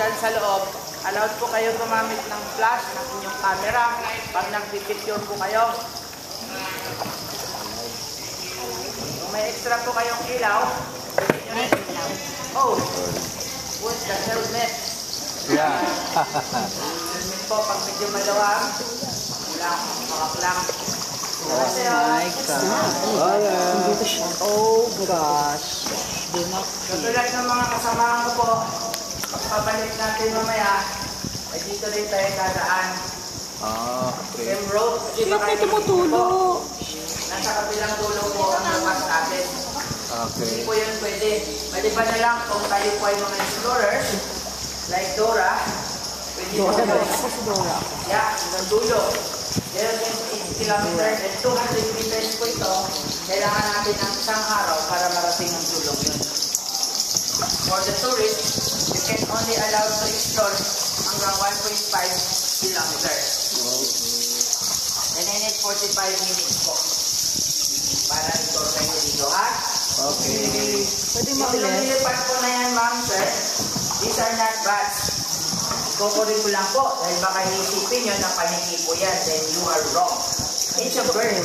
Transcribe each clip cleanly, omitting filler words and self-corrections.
Diyan sa loob, allowed po kayo gumamit ng flash ng inyong camera pag nagpipicture po kayo. Kung may extra po kayong ilaw, pwede nyo rin ilaw. Oh, what's the helmet? Yeah. Helmet po, pag medyo malawang, makaklang. Oh my God. Oh gosh. Katulad ng mga kasamahan ko po, pagpabalik natin mamaya, ay dito rin tayo dadaan. Okay. Same road. Sino kayo tumutulo? Nasa kabilang dulo po ang lupas natin. Okay. Hindi po yun pwede. Maliban na lang kung tayo po ay mga explorers, like Dora, pwede po Dora. yeah, hanggang dulo. 0.8 kilometers and 200 meters po ito. Kailangan natin ng isang araw para marating ang dulong yun. For the tourists, you can only allow to explore hanggang 1.5 kilometers. And I need 45 minutes po para i-tour kayo dito, ha? Okay. Pwede Yung lumilipat po na yan, ma'am, sir, these are not bats. Kukurin ko lang po dahil baka iisipin nyo na paniki po yan, then you are wrong. It's a bird.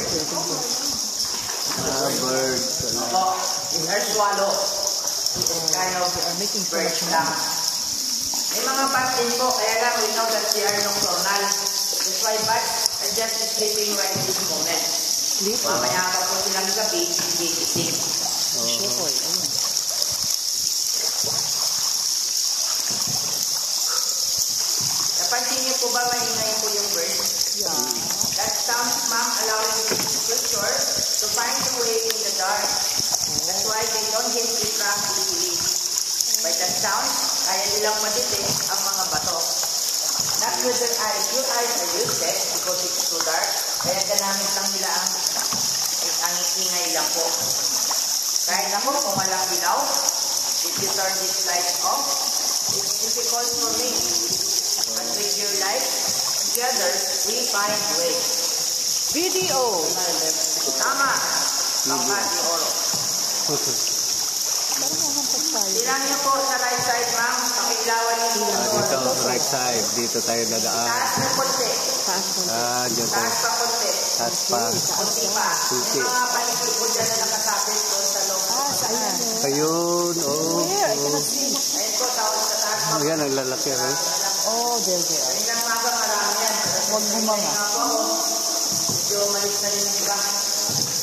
Bird. Opo, it's a swallow. It's kind of bird lang. May mga bats din po, kaya lang we know that they are nocturnal. That's why bats are just sleeping right this moment. Mamaya pa po silang gabi, gigising. Napansin niyo po ba maingay po yung bird? Yeah. That sound, ma'am, allowing the creature to find the way in the dark. That's why they don't get trapped easily. By that sound, kaya nilang madetect ang mga bato. Not with their eyes. Your eyes are useless because it's too dark. Kaya ganamit lang nila ang ingay lang po. Kahit ako, kung walang ilaw, if you turn this light off, it's difficult for me. But with your light, together, we find way. Video. Tama. Tama, di oro. Silang niyo po sa right side, ma'am. Pakilawan niyo po. Dito, right side. Dito tayo dadaan. Taas na konti. Dito. Taas pa konti. Taas pa. Konti pa. Susi. Yung mga paligid po dyan na nakasapit doon sa loob. Ayun. Oh. Ayun po, tawag sa taas. Ayan, ang lalaki. Oh, there they are. Ayun lang maga, marami yan. Huwag bumanga. Medyo malis na rin ang iba.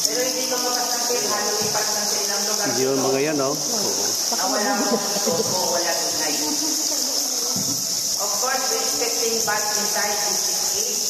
Pero hindi lumakas ng pin, halilipat ng sa ilang lugar. Yun, mga yan, oh. Na wala mo o wala tunay. Of course, we're expecting bats inside this cave.